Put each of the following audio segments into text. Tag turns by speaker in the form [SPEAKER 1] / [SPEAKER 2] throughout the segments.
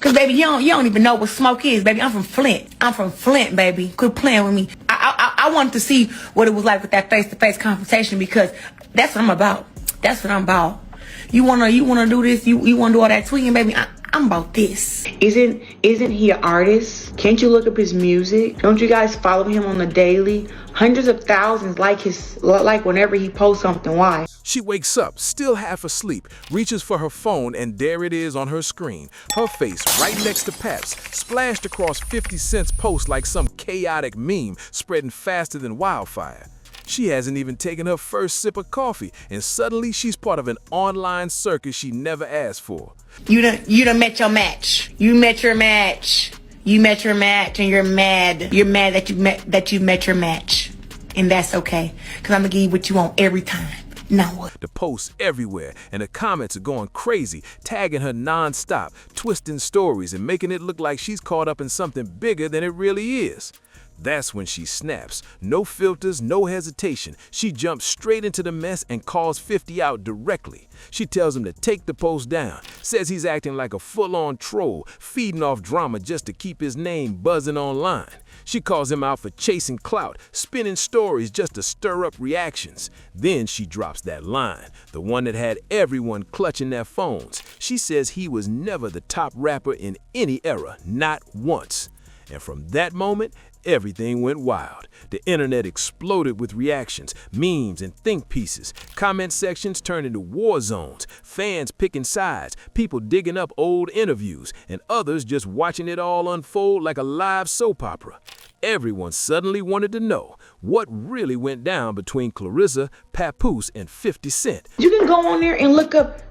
[SPEAKER 1] Cause baby, you don't even know what smoke is, baby. I'm from Flint. I'm from Flint, baby. Quit playing with me. I wanted to see what it was like with that face-to-face conversation because that's what I'm about. That's what I'm about. You wanna do this? You wanna do all that tweeting, baby? I'm about this. Isn't he an artist? Can't you look up his music? Don't you guys follow him on the daily? Hundreds of thousands like whenever he posts something. Why?
[SPEAKER 2] She wakes up, still half asleep, reaches for her phone, and there it is on her screen. Her face right next to Pap's, splashed across 50 Cent's post like some chaotic meme spreading faster than wildfire. She hasn't even taken her first sip of coffee, and suddenly she's part of an online circus she never asked for.
[SPEAKER 1] You done met your match. You met your match. You met your match, and you're mad. You're mad that you met your match, and that's okay, cause I'm gonna give you what you want every time. Now what?
[SPEAKER 2] The posts everywhere, and the comments are going crazy, tagging her non-stop, twisting stories, and making it look like she's caught up in something bigger than it really is. That's when she snaps. No filters, no hesitation. She jumps straight into the mess and calls 50 out directly. She tells him to take the post down, says he's acting like a full-on troll, feeding off drama just to keep his name buzzing online. She calls him out for chasing clout, spinning stories just to stir up reactions. Then she drops that line, the one that had everyone clutching their phones. She says he was never the top rapper in any era, not once. And from that moment, everything went wild. The internet exploded with reactions, memes, and think pieces. Comment sections turned into war zones, fans picking sides, people digging up old interviews, and others just watching it all unfold like a live soap opera. Everyone suddenly wanted to know what really went down between Claressa, Papoose, and 50 Cent.
[SPEAKER 1] You can go on there and look up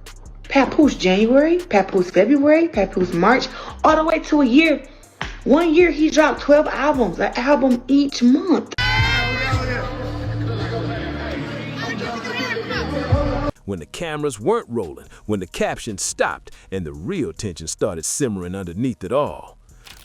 [SPEAKER 1] Papoose January, Papoose February, Papoose March, all the way to a year. 1 year he dropped 12 albums, an album each month.
[SPEAKER 2] When the cameras weren't rolling, when the captions stopped, and the real tension started simmering underneath it all.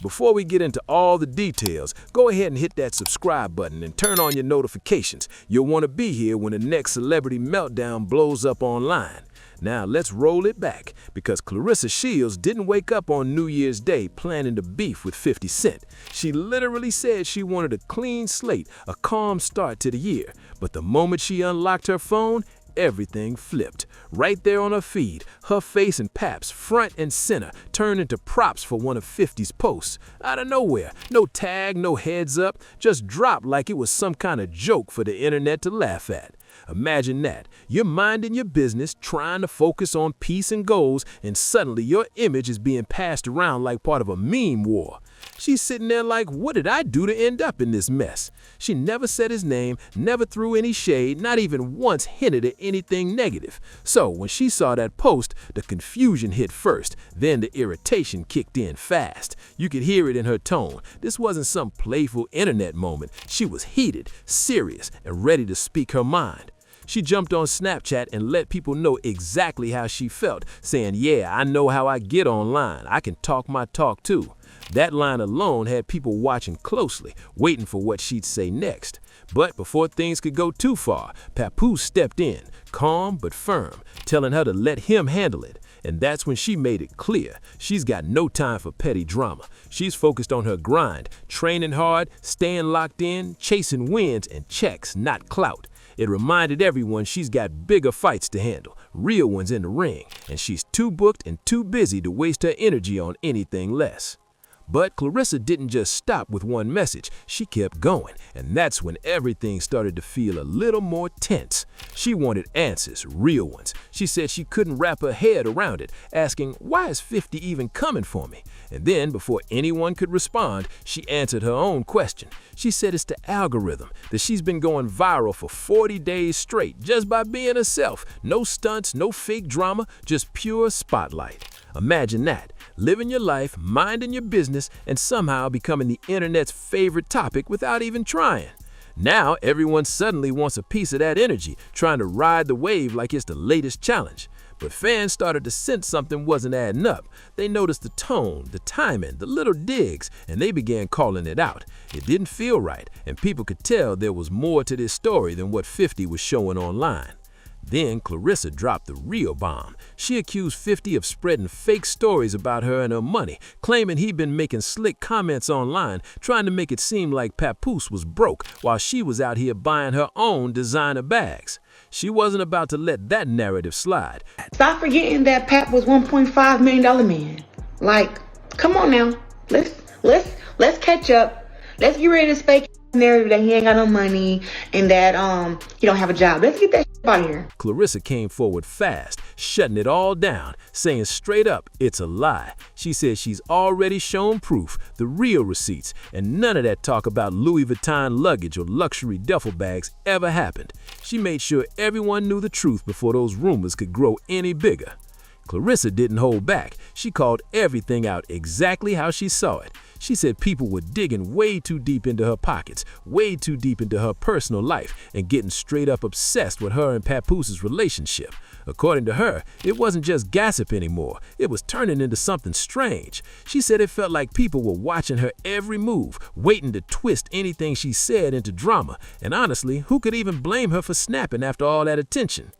[SPEAKER 2] Before we get into all the details, go ahead and hit that subscribe button and turn on your notifications. You'll want to be here when the next celebrity meltdown blows up online. Now let's roll it back, because Claressa Shields didn't wake up on New Year's Day planning to beef with 50 Cent. She literally said she wanted a clean slate, a calm start to the year. But the moment she unlocked her phone, everything flipped. Right there on her feed, her face and Pap's front and center turned into props for one of 50's posts. Out of nowhere, no tag, no heads up, just dropped like it was some kind of joke for the internet to laugh at. Imagine that. You're minding your business, trying to focus on peace and goals, and suddenly your image is being passed around like part of a meme war. She's sitting there like, what did I do to end up in this mess? She never said his name, never threw any shade, not even once hinted at anything negative. So when she saw that post, the confusion hit first, then the irritation kicked in fast. You could hear it in her tone. This wasn't some playful internet moment. She was heated, serious, and ready to speak her mind. She jumped on Snapchat and let people know exactly how she felt, saying, yeah, I know how I get online. I can talk my talk too. That line alone had people watching closely, waiting for what she'd say next. But before things could go too far, Papoose stepped in, calm but firm, telling her to let him handle it. And that's when she made it clear she's got no time for petty drama. She's focused on her grind, training hard, staying locked in, chasing wins and checks, not clout. It reminded everyone she's got bigger fights to handle, real ones in the ring, and she's too booked and too busy to waste her energy on anything less. But Claressa didn't just stop with one message. She kept going, and that's when everything started to feel a little more tense. She wanted answers, real ones. She said she couldn't wrap her head around it, asking, why is 50 even coming for me? And then, before anyone could respond, she answered her own question. She said it's the algorithm, that she's been going viral for 40 days straight, just by being herself. No stunts, no fake drama, just pure spotlight. Imagine that, living your life, minding your business, and somehow becoming the internet's favorite topic without even trying. Now everyone suddenly wants a piece of that energy, trying to ride the wave like it's the latest challenge. But fans started to sense something wasn't adding up. They noticed the tone, the timing, the little digs, and they began calling it out. It didn't feel right, and people could tell there was more to this story than what 50 was showing online. Then Claressa dropped the real bomb. She accused 50 of spreading fake stories about her and her money, claiming he'd been making slick comments online, trying to make it seem like Papoose was broke while she was out here buying her own designer bags. She wasn't about to let that narrative slide.
[SPEAKER 1] Stop forgetting that Pap was $1.5 million man. Like, come on now. Let's catch up. Let's get rid of this fake narrative that he ain't got no money and that he don't have a job. Let's get that shit out of here.
[SPEAKER 2] Claressa came forward fast, shutting it all down, saying straight up it's a lie. She says she's already shown proof, the real receipts, and none of that talk about Louis Vuitton luggage or luxury duffel bags ever happened. She made sure everyone knew the truth before those rumors could grow any bigger. Claressa didn't hold back. She called everything out exactly how she saw it. She said people were digging way too deep into her pockets, way too deep into her personal life, and getting straight up obsessed with her and Papoose's relationship. According to her, it wasn't just gossip anymore. It was turning into something strange. She said it felt like people were watching her every move, waiting to twist anything she said into drama. And honestly, who could even blame her for snapping after all that attention?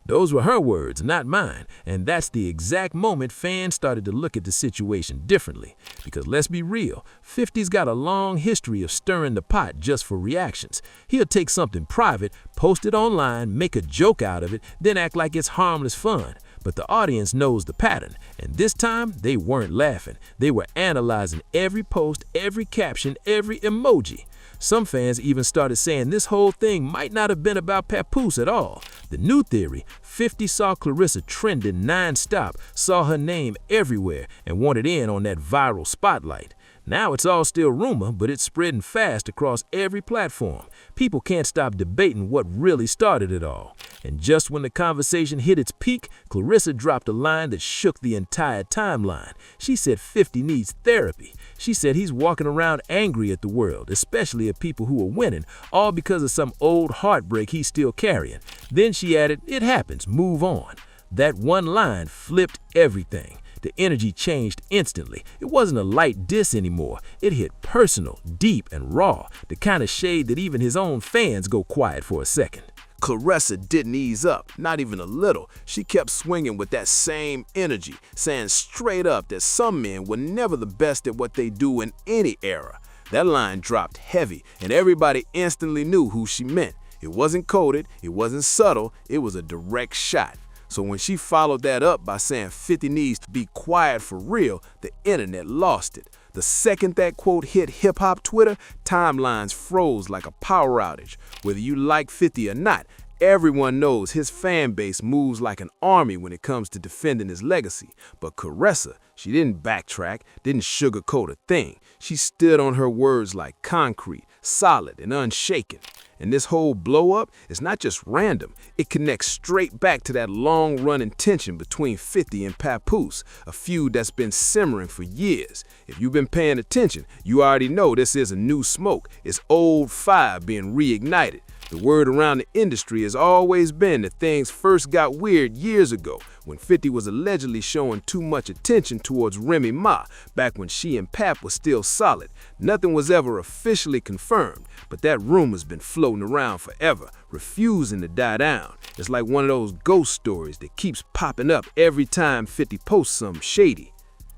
[SPEAKER 2] Those were her words, not mine, and that's the exact moment fans started to look at the situation differently. Because let's be real, 50's got a long history of stirring the pot just for reactions. He'll take something private, post it online, make a joke out of it, then act like it's harmless fun. But the audience knows the pattern, and this time they weren't laughing. They were analyzing every post, every caption, every emoji. Some fans even started saying this whole thing might not have been about Papoose at all. The new theory, 50 saw Claressa trending non-stop, saw her name everywhere, and wanted in on that viral spotlight. Now it's all still rumor, but it's spreading fast across every platform. People can't stop debating what really started it all. And just when the conversation hit its peak, Claressa dropped a line that shook the entire timeline. She said 50 needs therapy. She said he's walking around angry at the world, especially at people who are winning, all because of some old heartbreak he's still carrying. Then she added, "It happens, move on." That one line flipped everything. The energy changed instantly. It wasn't a light diss anymore. It hit personal, deep, and raw, the kind of shade that even his own fans go quiet for a second.
[SPEAKER 3] Claressa didn't ease up, not even a little. She kept swinging with that same energy, saying straight up that some men were never the best at what they do in any era. That line dropped heavy, and everybody instantly knew who she meant. It wasn't coded, it wasn't subtle, it was a direct shot. So when she followed that up by saying 50 needs to be quiet for real, the internet lost it. The second that quote hit hip-hop Twitter, timelines froze like a power outage. Whether you like 50 or not, everyone knows his fan base moves like an army when it comes to defending his legacy. But Claressa, she didn't backtrack, didn't sugarcoat a thing. She stood on her words like concrete, solid and unshaken. And this whole blow-up is not just random. It connects straight back to that long-running tension between 50 and Papoose, a feud that's been simmering for years. If you've been paying attention, you already know this is a new smoke. It's old fire being reignited. The word around the industry has always been that things first got weird years ago, when 50 was allegedly showing too much attention towards Remy Ma, back when she and Pap were still solid. Nothing was ever officially confirmed, but that rumor's been floating around forever, refusing to die down. It's like one of those ghost stories that keeps popping up every time 50 posts something shady.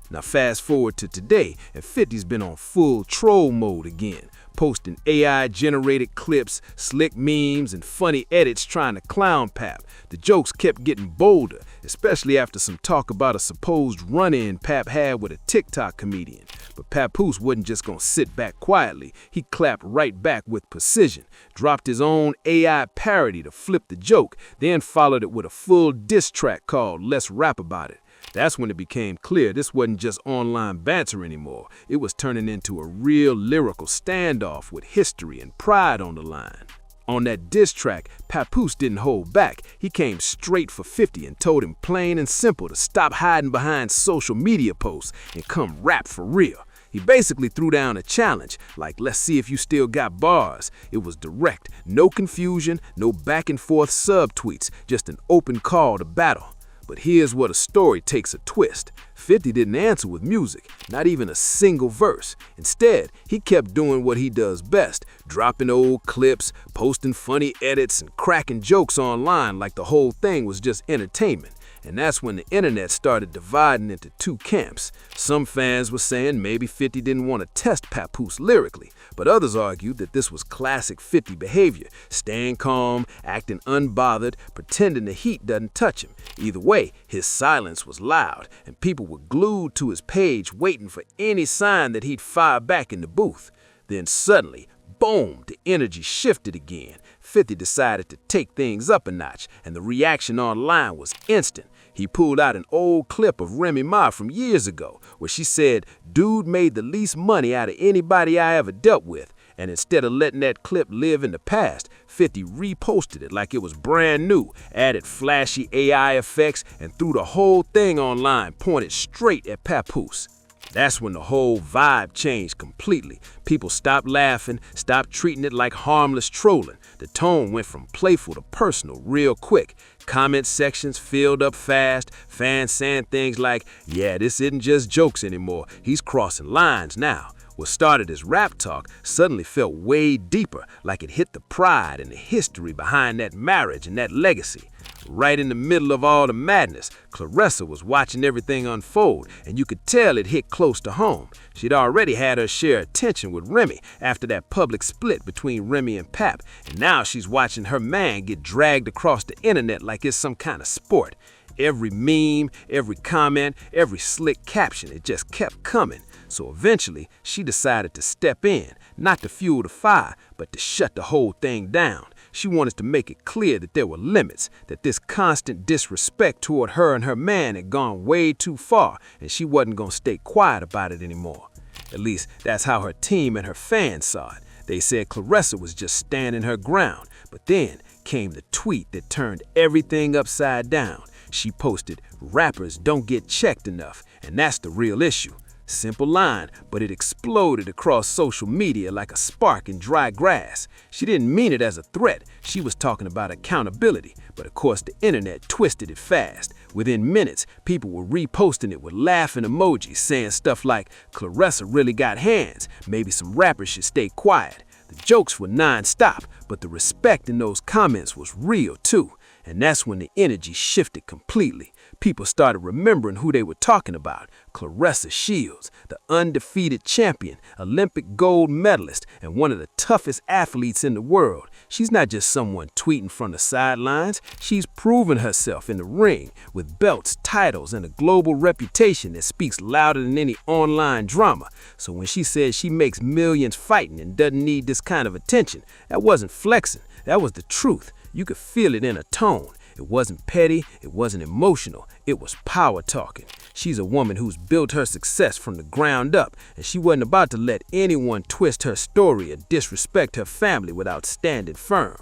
[SPEAKER 3] Now fast forward to today, and 50's been on full troll mode again, posting AI-generated clips, slick memes, and funny edits trying to clown Pap. The jokes kept getting bolder, especially after some talk about a supposed run-in Pap had with a TikTok comedian. But Papoose wasn't just gonna sit back quietly. He clapped right back with precision, dropped his own AI parody to flip the joke, then followed it with a full diss track called Let's Rap About It. That's when it became clear this wasn't just online banter anymore. It was turning into a real lyrical standoff with history and pride on the line. On that diss track, Papoose didn't hold back. He came straight for 50 and told him plain and simple to stop hiding behind social media posts and come rap for real. He basically threw down a challenge, like let's see if you still got bars. It was direct, no confusion, no back and forth subtweets, just an open call to battle. But here's where the story takes a twist. 50 didn't answer with music, not even a single verse. Instead, he kept doing what he does best, dropping old clips, posting funny edits, and cracking jokes online like the whole thing was just entertainment. And that's when the internet started dividing into two camps. Some fans were saying maybe 50 didn't want to test Papoose lyrically, but others argued that this was classic 50 behavior, staying calm, acting unbothered, pretending the heat doesn't touch him. Either way, his silence was loud, and people were glued to his page waiting for any sign that he'd fire back in the booth. Then suddenly, boom, the energy shifted again. 50 decided to take things up a notch, and the reaction online was instant. He pulled out an old clip of Remy Ma from years ago, where she said, "Dude made the least money out of anybody I ever dealt with." And instead of letting that clip live in the past, 50 reposted it like it was brand new, added flashy AI effects, and threw the whole thing online, pointed straight at Papoose. That's when the whole vibe changed completely. People stopped laughing, stopped treating it like harmless trolling. The tone went from playful to personal real quick. Comment sections filled up fast, fans saying things like, "Yeah, this isn't just jokes anymore, he's crossing lines now." What started as rap talk suddenly felt way deeper, like it hit the pride and the history behind that marriage and that legacy. Right in the middle of all the madness, Claressa was watching everything unfold, and you could tell it hit close to home. She'd already had her share of tension with Remy after that public split between Remy and Pap, and now she's watching her man get dragged across the internet like it's some kind of sport. Every meme, every comment, every slick caption, it just kept coming. So eventually, she decided to step in, not to fuel the fire, but to shut the whole thing down. She wanted to make it clear that there were limits, that this constant disrespect toward her and her man had gone way too far, and she wasn't going to stay quiet about it anymore. At least, that's how her team and her fans saw it. They said Claressa was just standing her ground, but then came the tweet that turned everything upside down. She posted, "Rappers don't get checked enough, and that's the real issue." Simple line, but it exploded across social media like a spark in dry grass. She didn't mean it as a threat. She was talking about accountability, but of course the internet twisted it fast. Within minutes, people were reposting it with laughing emojis saying stuff like, "Claressa really got hands. Maybe some rappers should stay quiet." The jokes were non-stop, but the respect in those comments was real too. And that's when the energy shifted completely. People started remembering who they were talking about. Claressa Shields, the undefeated champion, Olympic gold medalist, and one of the toughest athletes in the world. She's not just someone tweeting from the sidelines. She's proven herself in the ring with belts, titles, and a global reputation that speaks louder than any online drama. So when she says she makes millions fighting and doesn't need this kind of attention, that wasn't flexing. That was the truth. You could feel it in her tone. It wasn't petty, it wasn't emotional, it was power talking. She's a woman who's built her success from the ground up, and she wasn't about to let anyone twist her story or disrespect her family without standing firm.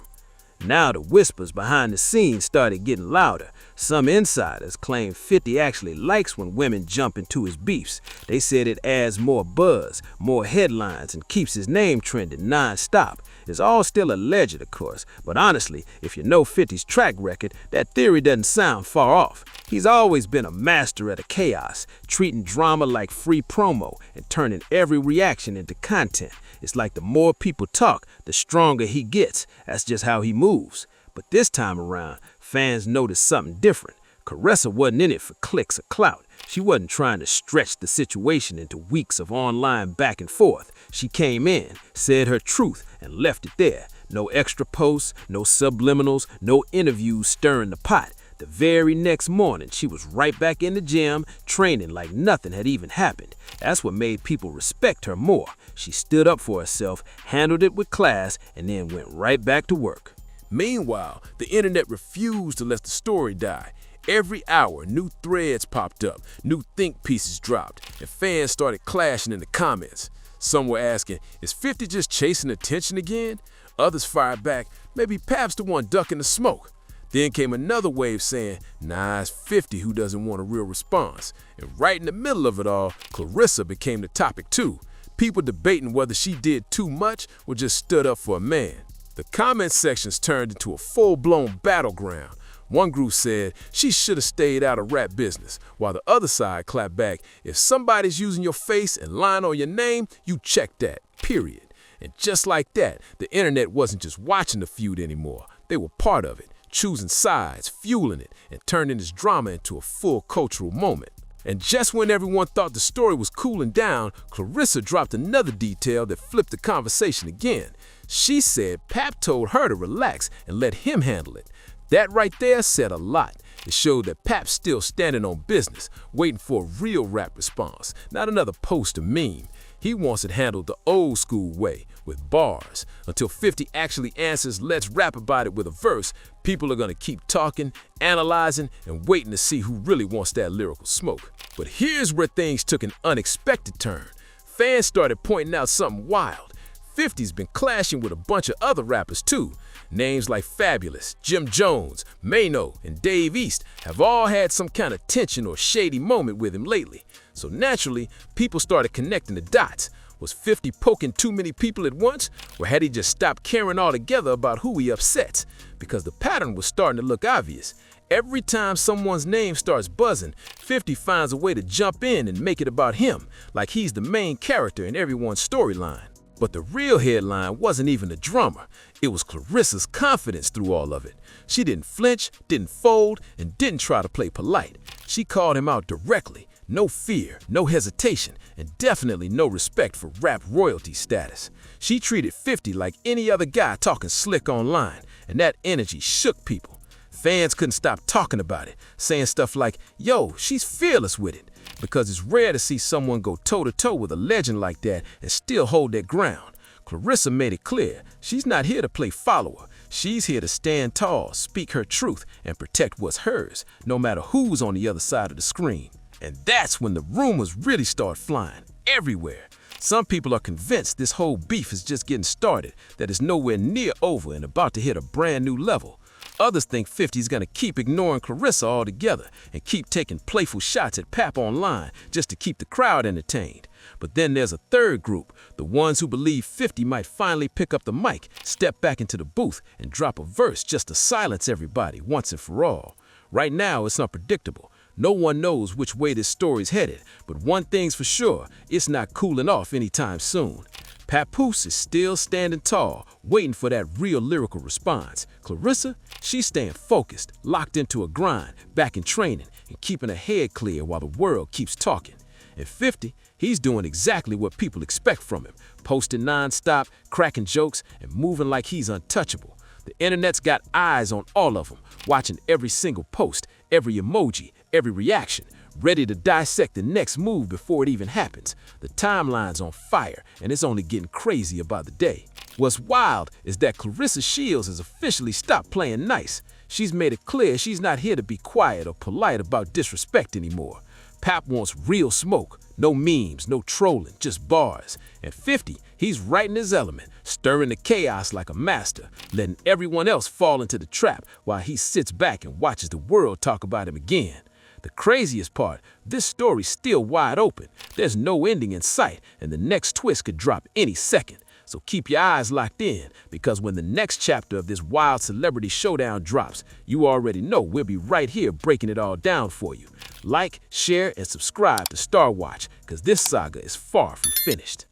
[SPEAKER 3] Now the whispers behind the scenes started getting louder. Some insiders claim 50 actually likes when women jump into his beefs. They said it adds more buzz, more headlines, and keeps his name trending non-stop. It's all still alleged, of course, but honestly, if you know 50's track record, that theory doesn't sound far off. He's always been a master at the chaos, treating drama like free promo and turning every reaction into content. It's like the more people talk, the stronger he gets. That's just how he moves. But this time around, fans noticed something different. Claressa wasn't in it for clicks or clout. She wasn't trying to stretch the situation into weeks of online back and forth. She came in, said her truth, and left it there. No extra posts, no subliminals, no interviews stirring the pot. The very next morning, she was right back in the gym, training like nothing had even happened. That's what made people respect her more. She stood up for herself, handled it with class, and then went right back to work.
[SPEAKER 2] Meanwhile, the internet refused to let the story die. Every hour, new threads popped up, new think pieces dropped, and fans started clashing in the comments. Some were asking, is 50 just chasing attention again? Others fired back, maybe Pap's the one ducking the smoke. Then came another wave saying, nah, it's 50 who doesn't want a real response. And right in the middle of it all, Claressa became the topic too. People debating whether she did too much or just stood up for a man. The comment sections turned into a full-blown battleground. One group said she should have stayed out of rap business, while the other side clapped back, if somebody's using your face and lying on your name, you check that, period. And just like that, the internet wasn't just watching the feud anymore. They were part of it, choosing sides, fueling it, and turning this drama into a full cultural moment. And just when everyone thought the story was cooling down, Claressa dropped another detail that flipped the conversation again. She said Pap told her to relax and let him handle it. That right there said a lot. It showed that Pap's still standing on business, waiting for a real rap response, not another post or meme. He wants it handled the old school way, with bars. Until 50 actually answers let's rap about it with a verse, people are gonna keep talking, analyzing, and waiting to see who really wants that lyrical smoke. But here's where things took an unexpected turn. Fans started pointing out something wild. 50's been clashing with a bunch of other rappers too. Names like Fabulous, Jim Jones, Mano, and Dave East have all had some kind of tension or shady moment with him lately. So naturally, people started connecting the dots. Was 50 poking too many people at once, or had he just stopped caring altogether about who he upsets? Because the pattern was starting to look obvious. Every time someone's name starts buzzing, 50 finds a way to jump in and make it about him, like he's the main character in everyone's storyline. But the real headline wasn't even the drummer. It was Claressa's confidence through all of it. She didn't flinch, didn't fold, and didn't try to play polite. She called him out directly. No fear, no hesitation, and definitely no respect for rap royalty status. She treated 50 like any other guy talking slick online, and that energy shook people. Fans couldn't stop talking about it, saying stuff like, yo, she's fearless with it. Because it's rare to see someone go toe-to-toe with a legend like that and still hold their ground. Claressa made it clear, she's not here to play follower. She's here to stand tall, speak her truth, and protect what's hers, no matter who's on the other side of the screen. And that's when the rumors really start flying, everywhere. Some people are convinced this whole beef is just getting started, that it's nowhere near over and about to hit a brand new level. Others think 50's gonna keep ignoring Claressa altogether and keep taking playful shots at Pap online just to keep the crowd entertained. But then there's a third group, the ones who believe 50 might finally pick up the mic, step back into the booth, and drop a verse just to silence everybody once and for all. Right now, it's unpredictable. No one knows which way this story's headed, but one thing's for sure, it's not cooling off anytime soon. Papoose is still standing tall, waiting for that real lyrical response. Claressa, she's staying focused, locked into a grind, back in training, and keeping her head clear while the world keeps talking. And 50, he's doing exactly what people expect from him, posting non-stop, cracking jokes, and moving like he's untouchable. The internet's got eyes on all of them, watching every single post, every emoji, every reaction, ready to dissect the next move before it even happens. The timeline's on fire, and it's only getting crazier by the day. What's wild is that Claressa Shields has officially stopped playing nice. She's made it clear she's not here to be quiet or polite about disrespect anymore. Pap wants real smoke, no memes, no trolling, just bars. And 50, he's right in his element, stirring the chaos like a master, letting everyone else fall into the trap while he sits back and watches the world talk about him again. The craziest part, this story's still wide open. There's no ending in sight, and the next twist could drop any second. So keep your eyes locked in, because when the next chapter of this wild celebrity showdown drops, you already know we'll be right here breaking it all down for you. Like, share, and subscribe to Star Watch, because this saga is far from finished.